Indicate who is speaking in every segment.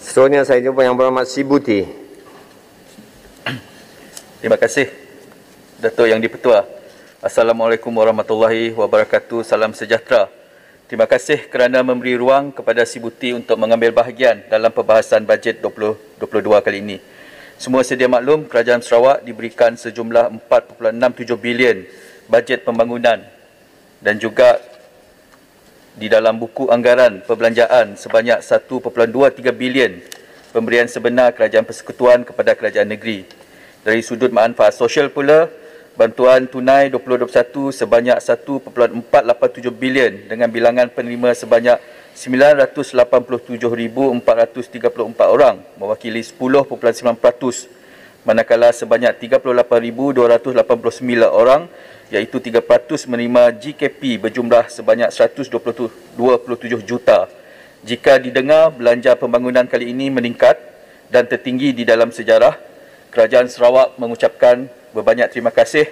Speaker 1: Seterusnya saya jumpa Yang Berhormat Sibuti.
Speaker 2: Terima kasih Datuk Yang di-Pertua. Assalamualaikum warahmatullahi wabarakatuh. Salam sejahtera. Terima kasih kerana memberi ruang kepada Sibuti untuk mengambil bahagian dalam perbahasan bajet 2022 kali ini. Semua sedia maklum, Kerajaan Sarawak diberikan sejumlah 4.67 bilion bajet pembangunan dan juga di dalam buku anggaran perbelanjaan sebanyak 1.23 bilion pemberian sebenar Kerajaan Persekutuan kepada kerajaan negeri. Dari sudut manfaat sosial pula, bantuan tunai 2021 sebanyak 1.487 bilion dengan bilangan penerima sebanyak 987,434 orang, mewakili 10.9%, manakala sebanyak 38,289 orang iaitu 3% menerima GKP berjumlah sebanyak 127 juta. Jika didengar, belanja pembangunan kali ini meningkat dan tertinggi di dalam sejarah. Kerajaan Sarawak mengucapkan berbanyak terima kasih.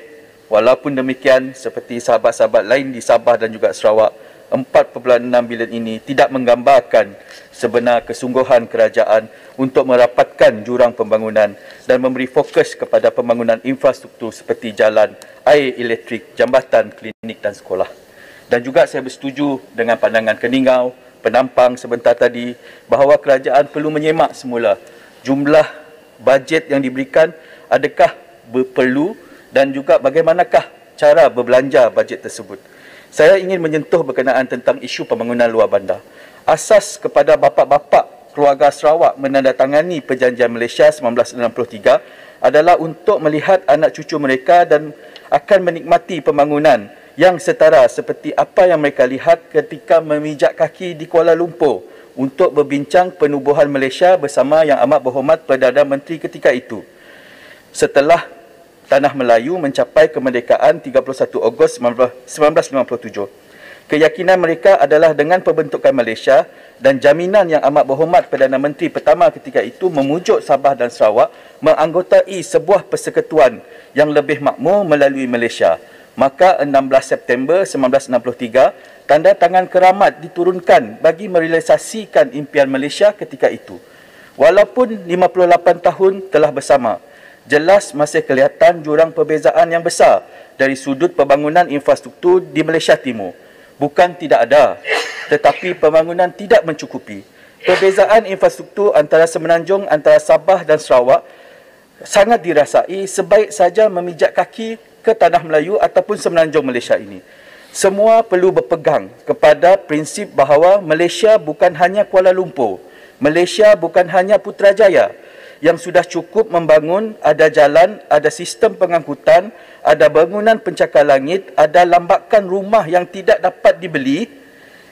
Speaker 2: Walaupun demikian, seperti sahabat-sahabat lain di Sabah dan juga Sarawak, 4.6 bilion ini tidak menggambarkan sebenar kesungguhan kerajaan untuk merapatkan jurang pembangunan dan memberi fokus kepada pembangunan infrastruktur seperti jalan, air, elektrik, jambatan, klinik dan sekolah. Dan juga saya bersetuju dengan pandangan Keningau, penampang sebentar tadi bahawa kerajaan perlu menyemak semula jumlah bajet yang diberikan, adakah perlu dan juga bagaimanakah cara berbelanja bajet tersebut. Saya ingin menyentuh berkenaan tentang isu pembangunan luar bandar. Asas kepada bapa-bapa keluarga Sarawak menandatangani Perjanjian Malaysia 1963 adalah untuk melihat anak cucu mereka dan akan menikmati pembangunan yang setara seperti apa yang mereka lihat ketika memijak kaki di Kuala Lumpur untuk berbincang penubuhan Malaysia bersama Yang Amat Berhormat Perdana Menteri ketika itu. Setelah Tanah Melayu mencapai kemerdekaan 31 Ogos 1957. Keyakinan mereka adalah dengan pembentukan Malaysia dan jaminan Yang Amat Berhormat Perdana Menteri pertama ketika itu memujuk Sabah dan Sarawak menganggotai sebuah persekutuan yang lebih makmur melalui Malaysia. Maka 16 September 1963, tanda tangan keramat diturunkan bagi merealisasikan impian Malaysia ketika itu. Walaupun 58 tahun telah bersama, jelas masih kelihatan jurang perbezaan yang besar dari sudut pembangunan infrastruktur di Malaysia Timur. Bukan tidak ada, tetapi pembangunan tidak mencukupi. Perbezaan infrastruktur antara Semenanjung, antara Sabah dan Sarawak sangat dirasai sebaik saja memijak kaki ke Tanah Melayu ataupun Semenanjung Malaysia ini. Semua perlu berpegang kepada prinsip bahawa Malaysia bukan hanya Kuala Lumpur. Malaysia bukan hanya Putrajaya. Yang sudah cukup membangun, ada jalan, ada sistem pengangkutan, ada bangunan pencakar langit, ada lambakan rumah yang tidak dapat dibeli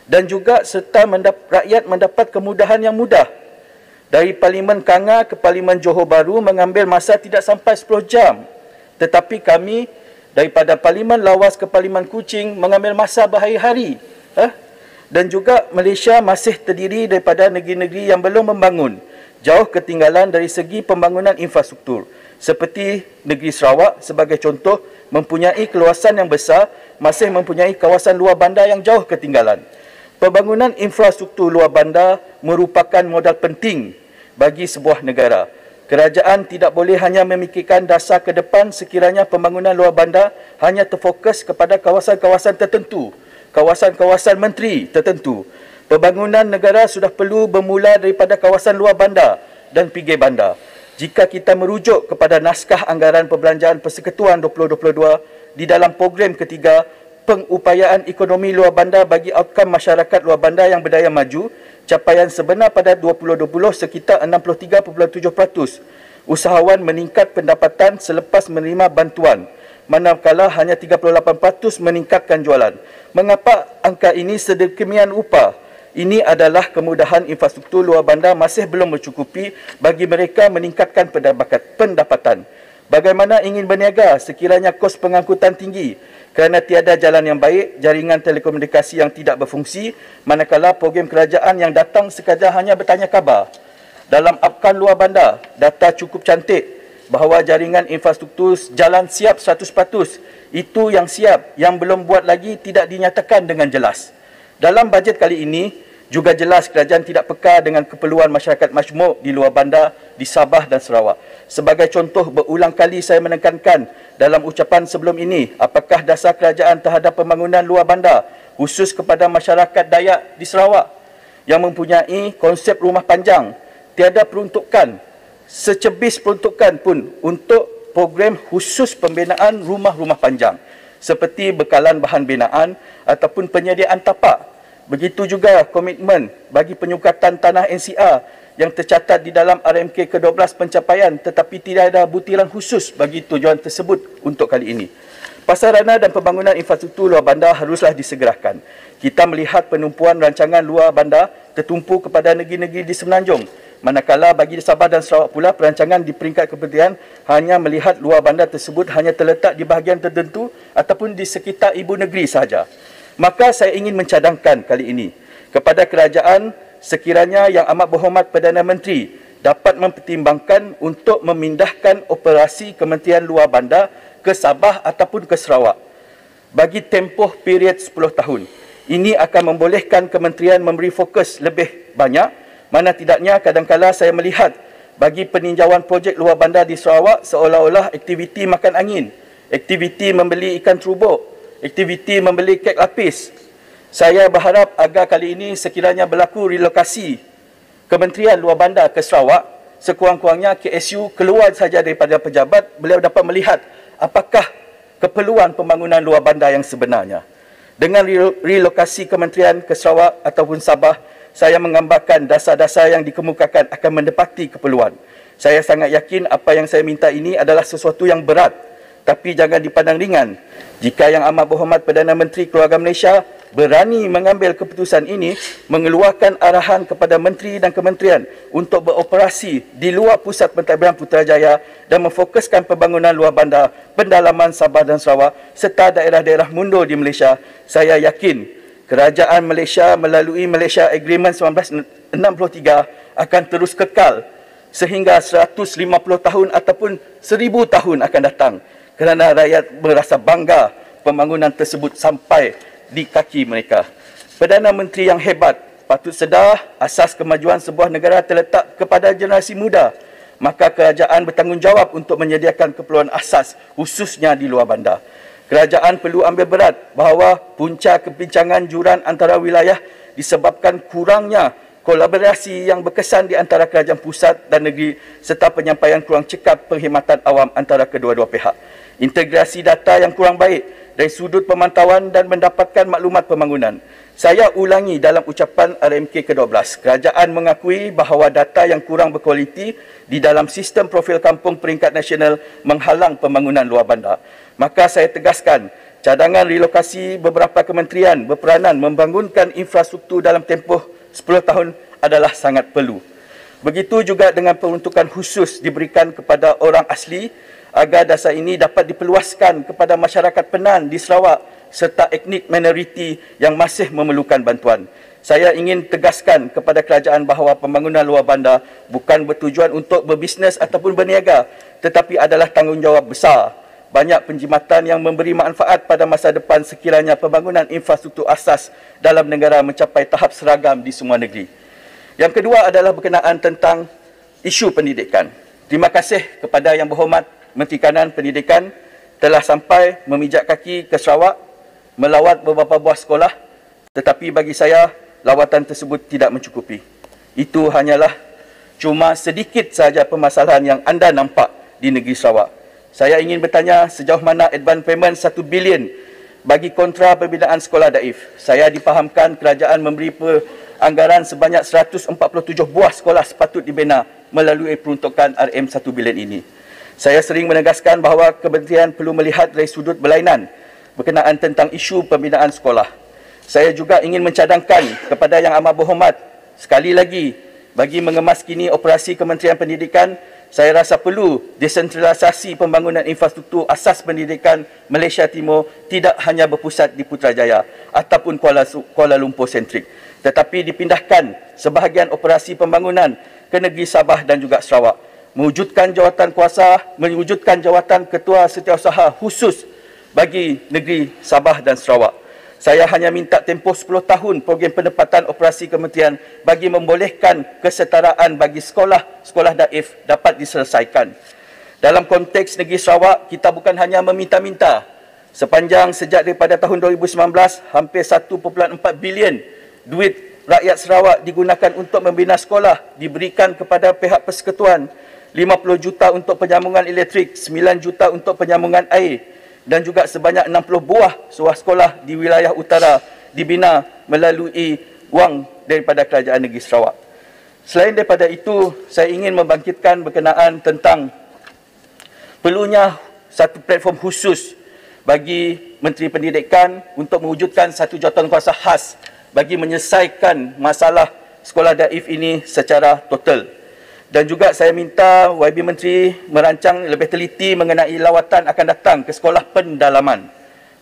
Speaker 2: dan juga serta rakyat mendapat kemudahan yang mudah. Dari Parlimen Kanga ke Parlimen Johor Bahru mengambil masa tidak sampai 10 jam. Tetapi kami daripada Parlimen Lawas ke Parlimen Kuching mengambil masa berhari-hari. Dan juga Malaysia masih terdiri daripada negeri-negeri yang belum membangun. Jauh ketinggalan dari segi pembangunan infrastruktur. Seperti negeri Sarawak sebagai contoh, mempunyai keluasan yang besar, masih mempunyai kawasan luar bandar yang jauh ketinggalan. Pembangunan infrastruktur luar bandar merupakan modal penting bagi sebuah negara. Kerajaan tidak boleh hanya memikirkan dasar ke depan sekiranya pembangunan luar bandar hanya terfokus kepada kawasan-kawasan tertentu, kawasan-kawasan menteri tertentu. Pembangunan negara sudah perlu bermula daripada kawasan luar bandar dan pinggir bandar. Jika kita merujuk kepada naskah anggaran perbelanjaan Persekutuan 2022 di dalam program ketiga, pengupayaan ekonomi luar bandar bagi outcome masyarakat luar bandar yang berdaya maju, capaian sebenar pada 2020 sekitar 63.7%. Usahawan meningkat pendapatan selepas menerima bantuan, manakala hanya 38% meningkatkan jualan. Mengapa angka ini sedemikian rupa? Ini adalah kemudahan infrastruktur luar bandar masih belum mencukupi bagi mereka meningkatkan pendapatan. Bagaimana ingin berniaga sekiranya kos pengangkutan tinggi kerana tiada jalan yang baik, jaringan telekomunikasi yang tidak berfungsi, manakala program kerajaan yang datang sekadar hanya bertanya khabar. Dalam apkan luar bandar, data cukup cantik bahawa jaringan infrastruktur jalan siap 100%. Itu yang siap, yang belum buat lagi tidak dinyatakan dengan jelas. Dalam bajet kali ini, Juga jelas kerajaan tidak peka dengan keperluan masyarakat majmuk di luar bandar di Sabah dan Sarawak. Sebagai contoh, berulang kali saya menekankan dalam ucapan sebelum ini, apakah dasar kerajaan terhadap pembangunan luar bandar khusus kepada masyarakat Dayak di Sarawak yang mempunyai konsep rumah panjang. Tiada peruntukan, secebis peruntukan pun untuk program khusus pembinaan rumah-rumah panjang seperti bekalan bahan binaan ataupun penyediaan tapak. Begitu juga komitmen bagi penyukatan tanah NCR yang tercatat di dalam RMK ke-12 pencapaian, tetapi tidak ada butiran khusus bagi tujuan tersebut untuk kali ini. Prasarana dan pembangunan infrastruktur luar bandar haruslah disegerakan. Kita melihat penumpuan rancangan luar bandar tertumpu kepada negeri-negeri di Semenanjung. Manakala bagi Sabah dan Sarawak pula, perancangan di peringkat kementerian hanya melihat luar bandar tersebut hanya terletak di bahagian tertentu ataupun di sekitar ibu negeri sahaja. Maka saya ingin mencadangkan kali ini kepada kerajaan, sekiranya Yang Amat Berhormat Perdana Menteri dapat mempertimbangkan untuk memindahkan operasi Kementerian Luar Bandar ke Sabah ataupun ke Sarawak bagi tempoh period 10 tahun. Ini akan membolehkan kementerian memberi fokus lebih banyak. Mana tidaknya kadangkala saya melihat bagi peninjauan projek luar bandar di Sarawak seolah-olah aktiviti makan angin, aktiviti membeli ikan terubuk, aktiviti membeli kek lapis. Saya berharap agar kali ini sekiranya berlaku relokasi Kementerian Luar Bandar ke Sarawak, sekurang-kurangnya KSU keluar saja daripada pejabat, beliau dapat melihat apakah keperluan pembangunan luar bandar yang sebenarnya. Dengan relokasi kementerian ke Sarawak ataupun Sabah, saya menggambarkan dasar-dasar yang dikemukakan akan mendapati keperluan. Saya sangat yakin apa yang saya minta ini adalah sesuatu yang berat, tapi jangan dipandang ringan. Jika Yang Amat Berhormat Perdana Menteri Keluarga Malaysia berani mengambil keputusan ini, mengeluarkan arahan kepada menteri dan kementerian untuk beroperasi di luar pusat pentadbiran Putrajaya dan memfokuskan pembangunan luar bandar, pendalaman Sabah dan Sarawak serta daerah-daerah mundur di Malaysia, saya yakin kerajaan Malaysia melalui Malaysia Agreement 1963 akan terus kekal sehingga 150 tahun ataupun 1000 tahun akan datang, kerana rakyat merasa bangga pembangunan tersebut sampai di kaki mereka. Perdana Menteri yang hebat patut sedar asas kemajuan sebuah negara terletak kepada generasi muda. Maka kerajaan bertanggungjawab untuk menyediakan keperluan asas khususnya di luar bandar. Kerajaan perlu ambil berat bahawa punca kebincangan juran antara wilayah disebabkan kurangnya kolaborasi yang berkesan di antara kerajaan pusat dan negeri serta penyampaian kurang cekap perkhidmatan awam antara kedua-dua pihak. Integrasi data yang kurang baik dari sudut pemantauan dan mendapatkan maklumat pembangunan. Saya ulangi dalam ucapan RMK ke-12, kerajaan mengakui bahawa data yang kurang berkualiti di dalam sistem profil kampung peringkat nasional menghalang pembangunan luar bandar. Maka saya tegaskan, cadangan relokasi beberapa kementerian berperanan membangunkan infrastruktur dalam tempoh 10 tahun adalah sangat perlu. Begitu juga dengan peruntukan khusus diberikan kepada orang asli agar dasar ini dapat diperluaskan kepada masyarakat Penan di Sarawak serta etnik minoriti yang masih memerlukan bantuan. Saya ingin tegaskan kepada kerajaan bahawa pembangunan luar bandar bukan bertujuan untuk berbisnes ataupun berniaga, tetapi adalah tanggungjawab besar. Banyak penjimatan yang memberi manfaat pada masa depan sekiranya pembangunan infrastruktur asas dalam negara mencapai tahap seragam di semua negeri. Yang kedua adalah berkenaan tentang isu pendidikan. Terima kasih kepada Yang Berhormat Menteri Kanan Pendidikan telah sampai memijak kaki ke Sarawak, melawat beberapa buah sekolah, tetapi bagi saya lawatan tersebut tidak mencukupi. Itu hanyalah cuma sedikit sahaja permasalahan yang anda nampak di negeri Sarawak. Saya ingin bertanya sejauh mana advance payment 1 bilion bagi kontra pembinaan sekolah daif. Saya difahamkan kerajaan memberi anggaran sebanyak 147 buah sekolah sepatut dibina melalui peruntukan RM1 bilion ini. Saya sering menegaskan bahawa kementerian perlu melihat dari sudut berlainan berkenaan tentang isu pembinaan sekolah. Saya juga ingin mencadangkan kepada Yang Amat Berhormat sekali lagi bagi mengemaskini operasi Kementerian Pendidikan, saya rasa perlu desentralisasi pembangunan infrastruktur asas pendidikan Malaysia Timur tidak hanya berpusat di Putrajaya ataupun Kuala Lumpur sentrik, tetapi dipindahkan sebahagian operasi pembangunan ke negeri Sabah dan juga Sarawak. Mewujudkan jawatan kuasa, mewujudkan jawatan ketua setiausaha khusus bagi negeri Sabah dan Sarawak. Saya hanya minta tempoh 10 tahun program penempatan operasi kementerian bagi membolehkan kesetaraan bagi sekolah Daif dapat diselesaikan. Dalam konteks negeri Sarawak, kita bukan hanya meminta-minta. Sepanjang sejak daripada tahun 2019, hampir 1.4 bilion duit rakyat Sarawak digunakan untuk membina sekolah, diberikan kepada pihak persekutuan. 50 juta untuk penyambungan elektrik, 9 juta untuk penyambungan air dan juga sebanyak 60 buah sekolah di wilayah utara dibina melalui wang daripada Kerajaan Negeri Sarawak. Selain daripada itu, saya ingin membangkitkan berkenaan tentang perlunya satu platform khusus bagi Menteri Pendidikan untuk mewujudkan satu jawatankuasa khas bagi menyelesaikan masalah sekolah Daif ini secara total. Dan juga saya minta YB Menteri merancang lebih teliti mengenai lawatan akan datang ke sekolah pendalaman.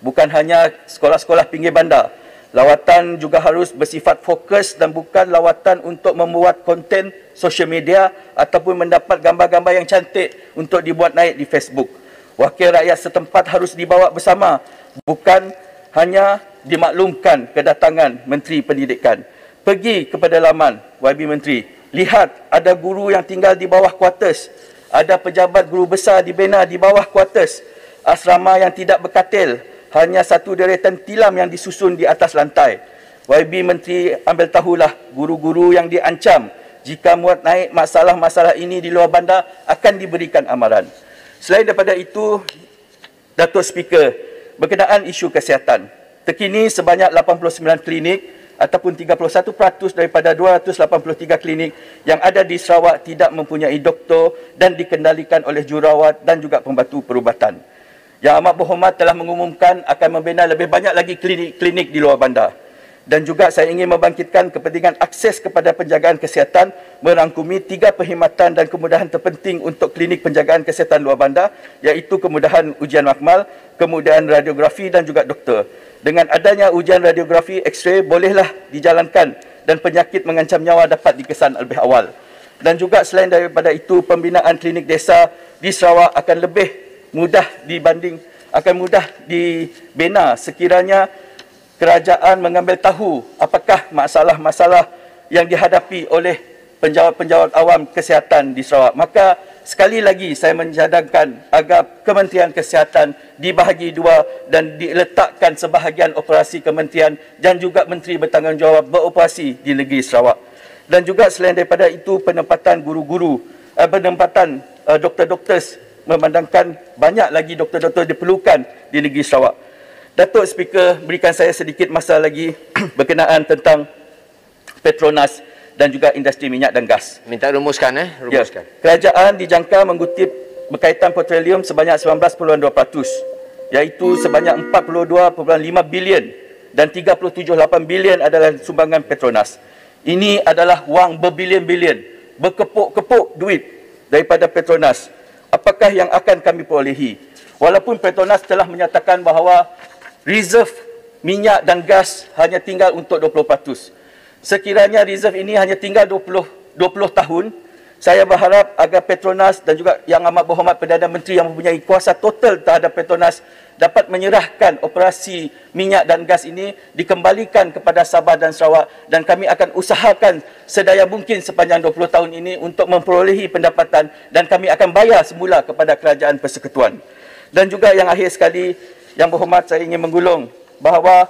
Speaker 2: Bukan hanya sekolah-sekolah pinggir bandar. Lawatan juga harus bersifat fokus dan bukan lawatan untuk membuat konten sosial media ataupun mendapat gambar-gambar yang cantik untuk dibuat naik di Facebook. Wakil rakyat setempat harus dibawa bersama, bukan hanya dimaklumkan kedatangan Menteri Pendidikan. Pergi ke pedalaman, YB Menteri. Lihat, ada guru yang tinggal di bawah kuartus. Ada pejabat guru besar dibina di bawah kuartus. Asrama yang tidak berkatil. Hanya satu deretan tilam yang disusun di atas lantai. YB Menteri ambil tahulah guru-guru yang diancam. Jika muat naik masalah-masalah ini di luar bandar, akan diberikan amaran. Selain daripada itu, Datuk Speaker, berkenaan isu kesihatan. Terkini sebanyak 89 klinik ataupun 31% daripada 283 klinik yang ada di Sarawak tidak mempunyai doktor dan dikendalikan oleh jururawat dan juga pembantu perubatan. Yang Amat Berhormat telah mengumumkan akan membina lebih banyak lagi klinik-klinik di luar bandar. Dan juga saya ingin membangkitkan kepentingan akses kepada penjagaan kesihatan merangkumi 3 perkhidmatan dan kemudahan terpenting untuk klinik penjagaan kesihatan luar bandar, iaitu kemudahan ujian makmal, kemudahan radiografi dan juga doktor. Dengan adanya ujian radiografi X-ray bolehlah dijalankan dan penyakit mengancam nyawa dapat dikesan lebih awal. Dan juga selain daripada itu, pembinaan klinik desa di Sarawak akan lebih mudah dibina sekiranya kerajaan mengambil tahu apakah masalah-masalah yang dihadapi oleh penjawat-penjawat awam kesihatan di Sarawak. Maka sekali lagi saya menjadangkan agar Kementerian Kesihatan dibahagi dua dan diletakkan sebahagian operasi kementerian dan juga menteri bertanggungjawab beroperasi di negeri Sarawak. Dan juga selain daripada itu, penempatan guru-guru, penempatan doktor-doktor, memandangkan banyak lagi doktor-doktor diperlukan di negeri Sarawak. Datuk Speaker, berikan saya sedikit masa lagi berkenaan tentang Petronas dan juga industri minyak dan gas.
Speaker 1: Minta rumuskan rumuskan.
Speaker 2: Ya, kerajaan dijangka mengutip berkaitan petroleum sebanyak 19.2%, iaitu sebanyak 42.5 bilion dan 37.8 bilion adalah sumbangan Petronas. Ini adalah wang berbilion-bilion, berkepuk-kepuk duit daripada Petronas. Apakah yang akan kami perolehi? Walaupun Petronas telah menyatakan bahawa reserve minyak dan gas hanya tinggal untuk 20%. Sekiranya reserve ini hanya tinggal 20 tahun, saya berharap agar Petronas dan juga Yang Amat Berhormat Perdana Menteri yang mempunyai kuasa total terhadap Petronas dapat menyerahkan operasi minyak dan gas ini dikembalikan kepada Sabah dan Sarawak, dan kami akan usahakan sedaya mungkin sepanjang 20 tahun ini untuk memperolehi pendapatan, dan kami akan bayar semula kepada kerajaan persekutuan. Dan juga yang akhir sekali, Yang Berhormat, saya ingin menggulung bahawa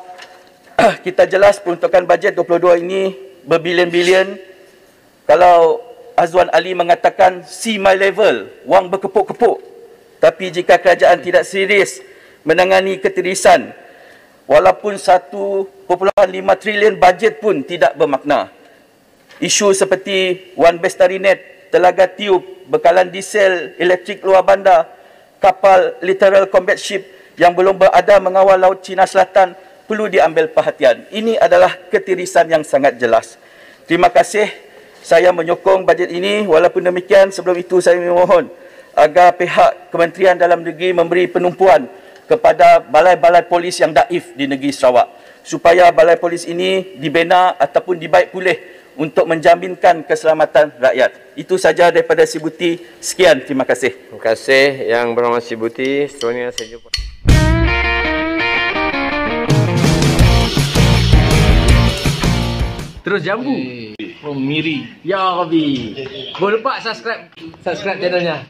Speaker 2: kita jelas peruntukan bajet 22 ini berbilion-bilion. Kalau Azwan Ali mengatakan see my level, wang berkepuk-kepuk. Tapi jika kerajaan tidak serius menangani ketirisan, walaupun 1.5 trilion bajet pun tidak bermakna. Isu seperti One Bestari Net, Telaga Tiup, bekalan diesel elektrik luar bandar, kapal Littoral Combat Ship yang belum berada mengawal Laut Cina Selatan perlu diambil perhatian. Ini adalah ketirisan yang sangat jelas. Terima kasih. Saya menyokong bajet ini. Walaupun demikian, sebelum itu saya memohon agar pihak Kementerian Dalam Negeri memberi penumpuan kepada balai-balai polis yang daif di negeri Sarawak, supaya balai polis ini dibina ataupun dibaik pulih untuk menjaminkan keselamatan rakyat. Itu saja daripada Sibuti. Sekian, terima kasih.
Speaker 1: Terima kasih Yang Berhormat Sibuti. Seterusnya saya jumpa.
Speaker 3: Terus jambu.
Speaker 4: From Miri.
Speaker 3: Ya Rabbi. Boleh lupa subscribe channelnya.